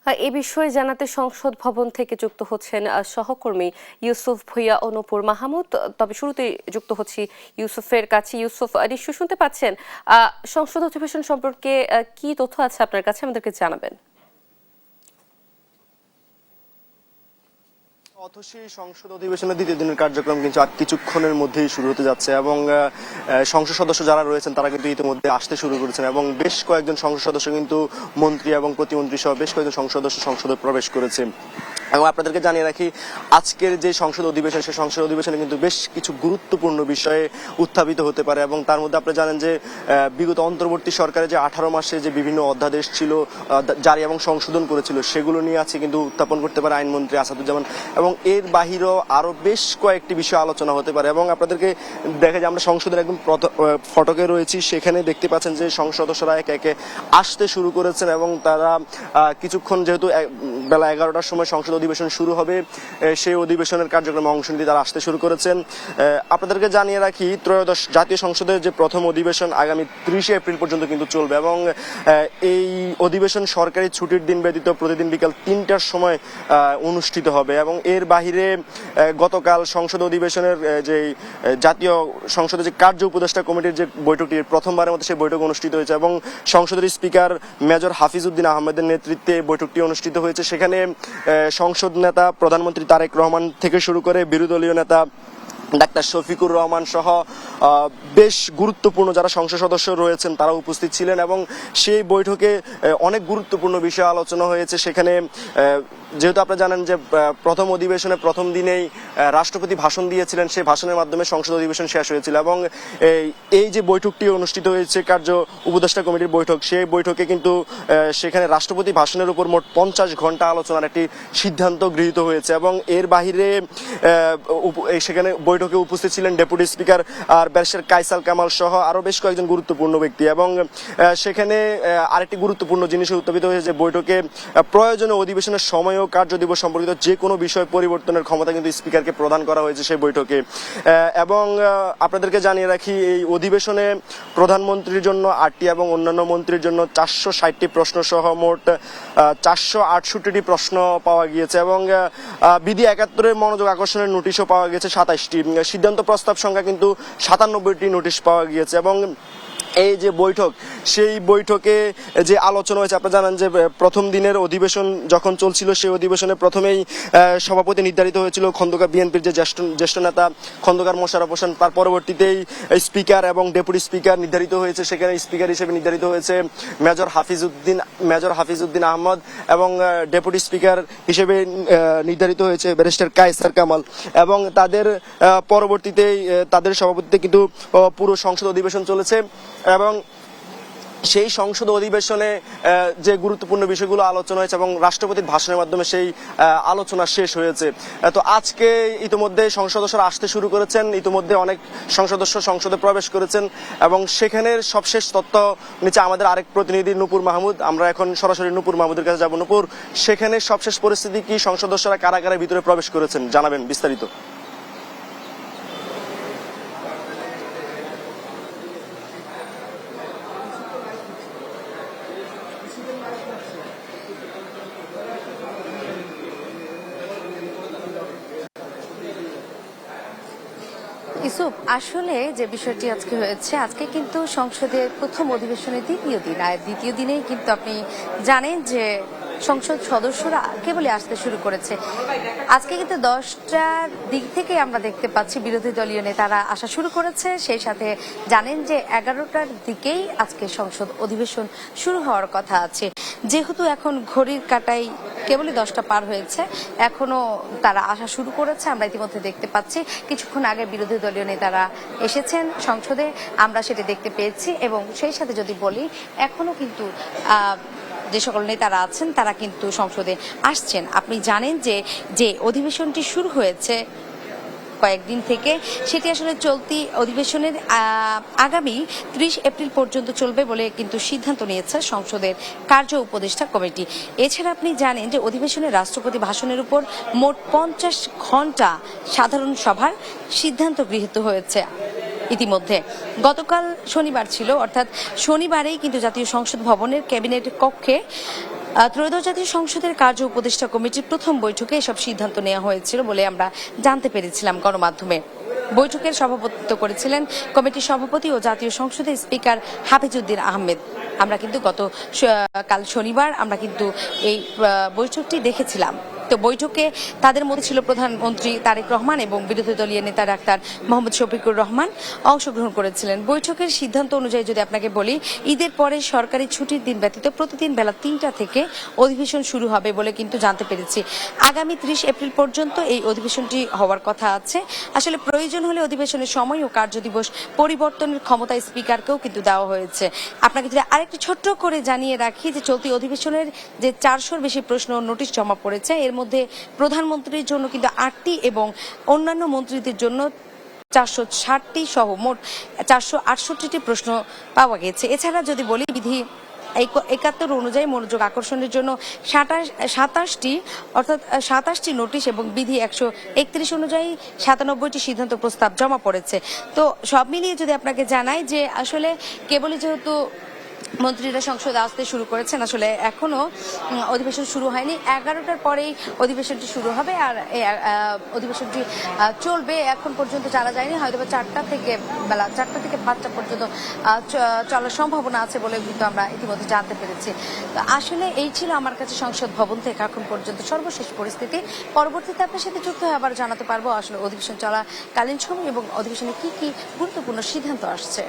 এ বিষয়ে জানাতে সংসদ ভবন থেকে যুক্ত হচ্ছেন সহকর্মী ইউসুফ ভুইয়া ও নূপুর মাহমুদ। তবে শুরুতেই যুক্ত হচ্ছি ইউসুফের কাছে। ইউসুফ, নিশ্চয়ই শুনতে পাচ্ছেন। সংসদ অধিবেশন সম্পর্কে কি তথ্য আছে আপনার কাছে, আমাদেরকে জানাবেন। অথসি সংসদ অধিবেশনের দ্বিতীয় দিনের কার্যক্রম কিন্তু আর কিছুক্ষণের মধ্যেই শুরু হতে যাচ্ছে এবং সংসদ সদস্য যারা রয়েছেন তারা কিন্তু ইতিমধ্যে আসতে শুরু করেছেন এবং বেশ কয়েকজন সংসদ সদস্য কিন্তু মন্ত্রী এবং প্রতিমন্ত্রী সহ বেশ কয়েকজন সংসদ সদস্য সংসদে প্রবেশ করেছে। এবং আপনাদেরকে জানিয়ে রাখি, আজকের যে সংসদ অধিবেশন সেই সংসদ অধিবেশনে কিন্তু বেশ কিছু গুরুত্বপূর্ণ বিষয়ে উত্থাপিত হতে পারে এবং তার মধ্যে আপনি জানেন যে বিগত অন্তর্বর্তী সরকারের যে 18 মাসে যে বিভিন্ন অধ্যাদেশ ছিল জারি এবং সংশোধন করেছিল সেগুলো নিয়ে আছে কিন্তু উত্থাপন করতে পারে আইনমন্ত্রী আসাদুজ্জামান, এবং এর বাহিরেও আরো বেশ কয়েকটি বিষয় আলোচনা হতে পারে। এবং আপনাদেরকে দেখা যায় আমরা সংসদের একদম ফটকে রয়েছি, সেখানে দেখতে পাচ্ছেন যে সংসদ সদস্যরা একে একে আসতে শুরু করেছেন এবং তারা কিছুক্ষণ, যেহেতু বেলা 11টার সময় সংসদ অধিবেশন শুরু হবে, সেই অধিবেশনের কার্যক্রমে অংশ নিতে তারা আসতে শুরু করেছেন। আপনাদেরকে জানিয়ে রাখি, ত্রয়োদশ জাতীয় সংসদের যে প্রথম অধিবেশন আগামী 30 এপ্রিল পর্যন্ত কিন্তু চলবে এবং এই অধিবেশন সরকারি ছুটির দিন ব্যতীত প্রতিদিন বিকাল 3টার সময় অনুষ্ঠিত হবে। এবং এর বাহিরে গতকাল সংসদ অধিবেশনের যে জাতীয় সংসদের যে কার্য উপদেষ্টা কমিটির যে বৈঠকটি প্রথমবারের মতো সেই বৈঠক অনুষ্ঠিত হয়েছে এবং সংসদের স্পিকার মেজর হাফিজউদ্দিন আহমেদের নেতৃত্বে বৈঠকটি অনুষ্ঠিত হয়েছে। সেখানে সংসদ নেতা প্রধানমন্ত্রী তারেক রহমান থেকে শুরু করে বিরোধী দলীয় নেতা ডাক্তার শফিকুর রহমান সহ বেশ গুরুত্বপূর্ণ যারা সংসদ সদস্য রয়েছেন তারা উপস্থিত ছিলেন এবং সেই বৈঠকে অনেক গুরুত্বপূর্ণ বিষয় আলোচনা হয়েছে। সেখানে যেহেতু আপনারা জানেন যে প্রথম অধিবেশনে প্রথম দিনেই রাষ্ট্রপতি ভাষণ দিয়েছিলেন, সেই ভাষণের মাধ্যমে সংসদ অধিবেশন শেষ হয়েছিল এবং এই যে বৈঠকটি অনুষ্ঠিত হয়েছে কার্য উপদেষ্টা কমিটির বৈঠক, সেই বৈঠকে কিন্তু সেখানে রাষ্ট্রপতি ভাষণের উপর মোট 50 ঘন্টা আলোচনার একটি সিদ্ধান্ত গৃহীত হয়েছে এবং এর বাহিরে সেখানে বৈঠকে উপস্থিত ছিলেন ডেপুটি স্পিকার আর ব্যারিস্টার কায়সাল কামাল সহ আরো বেশ কয়েকজন গুরুত্বপূর্ণ ব্যক্তি। এবং সেখানে আরেকটি গুরুত্বপূর্ণ জিনিস উত্থাপিত হয়েছে যে বৈঠকে প্রয়োজনীয় অধিবেশনের সময় ও কার্য দিবস সম্পর্কিত যে কোনো বিষয় পরিবর্তনের ক্ষমতা কিন্তু স্পিকারকে প্রদান করা হয়েছে সেই বৈঠকে। এবং আপনাদেরকে জানিয়ে রাখি, এই অধিবেশনে প্রধানমন্ত্রীর জন্য 8টি এবং অন্যান্য মন্ত্রীর জন্য 460টি প্রশ্ন সহ মোট 468টি প্রশ্ন পাওয়া গিয়েছে এবং বিধি 71-এর মনোযোগ আকর্ষণের নোটিশও পাওয়া গেছে 27টি। সিদ্ধান্ত প্রস্তাব সংখ্যা কিন্তু 97টি নোটিশ পাওয়া গিয়েছে এবং এই যে বৈঠক, সেই বৈঠকে যে আলোচনা হয়েছে, আপনারা জানেন যে প্রথম দিনের অধিবেশন যখন চলছিল সেই অধিবেশনে প্রথমেই সভাপতি নির্ধারিত হয়েছিল খন্দকার বিএনপির যে জ্যেষ্ঠ নেতা খন্দকার মোশাররফ হোসেন। তার পরবর্তীতেই স্পিকার এবং ডেপুটি স্পিকার নির্ধারিত হয়েছে। সেখানে স্পিকার হিসেবে নির্ধারিত হয়েছে মেজর হাফিজউদ্দিন আহমদ এবং ডেপুটি স্পিকার হিসেবে নির্ধারিত হয়েছে ব্যারিস্টার কায়সার কামাল এবং তাদের পরবর্তীতেই তাদের সভাপতিতে কিন্তু পুরো সংসদ অধিবেশন চলেছে এবং সেই সংসদ অধিবেশনে যে গুরুত্বপূর্ণ বিষয়গুলো আলোচনা হয়েছে এবং রাষ্ট্রপতির ভাষণের মাধ্যমে সেই আলোচনা শেষ হয়েছে। তো আজকে ইতিমধ্যে সংসদ সদস্যরা আসতে শুরু করেছেন, ইতিমধ্যে অনেক সংসদ সদস্য সংসদে প্রবেশ করেছেন এবং সেখানের সবশেষ তথ্য নিচে আমাদের আরেক প্রতিনিধি নূপুর মাহমুদ। আমরা এখন সরাসরি নূপুর মাহমুদের কাছে যাব। নূপুর, সেখানে সবশেষ পরিস্থিতি কি? সংসদ সদস্যরা কারাগারের ভিতরে প্রবেশ করেছেন, জানাবেন বিস্তারিত। ইউসুফ, আসলে যে বিষয়টি আজকে হয়েছে, আজকে কিন্তু সংসদের প্রথম অধিবেশনের দ্বিতীয় দিন, আর দ্বিতীয় দিনেই কিন্তু আপনি জানেন যে সংসদ সদস্যরা কেবলই আসতে শুরু করেছে। আজকে কিন্তু 10টার দিক থেকে আমরা দেখতে পাচ্ছি বিরোধী দলীয় নেতারা আসা শুরু করেছে। সেই সাথে জানেন যে 11টার দিকেই আজকে সংসদ অধিবেশন শুরু হওয়ার কথা আছে। যেহেতু এখন ঘড়ির কাঁটায় কেবলই 10টা পার হয়েছে, এখনো তারা আসা শুরু করেছে। আমরা ইতিমধ্যে দেখতে পাচ্ছি কিছুক্ষণ আগে বিরোধী দলীয় নেতারা এসেছেন সংসদে, আমরা সেটা দেখতে পেয়েছি। এবং সেই সাথে যদি বলি, এখনো কিন্তু যে সকল নেতারা আছেন তারা কিন্তু সংসদে আসছেন। আপনি জানেন যে যে অধিবেশনটি শুরু হয়েছে কয়েকদিন থেকে, সেটি আসলে চলতি অধিবেশনের আগামী 30 এপ্রিল পর্যন্ত চলবে বলে কিন্তু সিদ্ধান্ত নিয়েছে সংসদের কার্য উপদেষ্টা কমিটি। এছাড়া আপনি জানেন যে অধিবেশনে রাষ্ট্রপতি ভাষণের উপর মোট 50 ঘন্টা সাধারণ সভার সিদ্ধান্ত গৃহীত হয়েছে। ইতিমধ্যে গতকাল শনিবার ছিল, অর্থাৎ শনিবারেই কিন্তু জাতীয় সংসদ ভবনের ক্যাবিনেট কক্ষে ত্রয়োদশ জাতীয় সংসদের কার্য উপদেষ্টা কমিটির প্রথম বৈঠকে এসব সিদ্ধান্ত নেওয়া হয়েছিল বলে আমরা জানতে পেরেছিলাম গণমাধ্যমে। বৈঠকের সভাপতিত্ব করেছিলেন কমিটির সভাপতি ও জাতীয় সংসদের স্পিকার হাফিজউদ্দিন আহমেদ। আমরা কিন্তু কাল শনিবার আমরা কিন্তু এই বৈঠকটি দেখেছিলাম। তো বৈঠকে তাদের মধ্যে ছিল প্রধানমন্ত্রী তারেক রহমান এবং বিরোধী দলীয় নেতা ডাক্তার মোহাম্মদ শফিকুর রহমান অংশগ্রহণ করেছিলেন। বৈঠকের সিদ্ধান্ত অনুযায়ী যদি আপনাকে বলি, ঈদের পরে সরকারি ছুটির দিন ব্যতীত প্রতিদিন বেলা ৩টা থেকে অধিবেশন শুরু হবে বলে কিন্তু জানতে পেরেছি। আগামী ৩০ এপ্রিল পর্যন্ত এই অধিবেশনটি হওয়ার কথা আছে। আসলে প্রয়োজন হলে অধিবেশনের সময় ও কার্যদিবস পরিবর্তনের ক্ষমতা স্পিকারকেও কিন্তু দেওয়া হয়েছে। আপনাকে যদি আরেকটি ছোট্ট করে জানিয়ে রাখি যে চলতি অধিবেশনের যে 400-র বেশি প্রশ্ন নোটিশ জমা পড়েছে, এর মধ্যে প্রধানমন্ত্রীর জন্য কিন্তু 8টি এবং অন্যান্য মন্ত্রীদের জন্য 460টি সহ মোট 468টি প্রশ্ন পাওয়া গেছে। এছাড়া যদি বলি বিধি 71 অনুযায়ী মনোযোগ আকর্ষণের জন্য 27টি অর্থাৎ 27টি নোটিশ এবং বিধি 131 অনুযায়ী 97টি সিদ্ধান্ত প্রস্তাব জমা পড়েছে। তো সব মিলিয়ে যদি আপনাকে জানাই যে আসলে কেবলই যেহেতু মন্ত্রীরা সংসদে আসতে শুরু করেছেন, আসলে এখনো অধিবেশন শুরু হয়নি। 11টার পরেই অধিবেশনটি শুরু হবে আর এই অধিবেশনটি চলবে এখন পর্যন্ত জানা যায়নি, হয়তো বেলা 4টা থেকে 5টা পর্যন্ত চলার সম্ভাবনা আছে বলে কিন্তু আমরা ইতিমধ্যে জানতে পেরেছি। তো আসলে এই ছিল আমার কাছে সংসদ ভবন থেকে এখন পর্যন্ত সর্বশেষ পরিস্থিতি। পরবর্তীতে আপনার সাথে যুক্ত হয়ে আবার জানাতে পারবো আসলে অধিবেশন চলাকালীন সময় এবং অধিবেশনে কি কি গুরুত্বপূর্ণ সিদ্ধান্ত আসছে।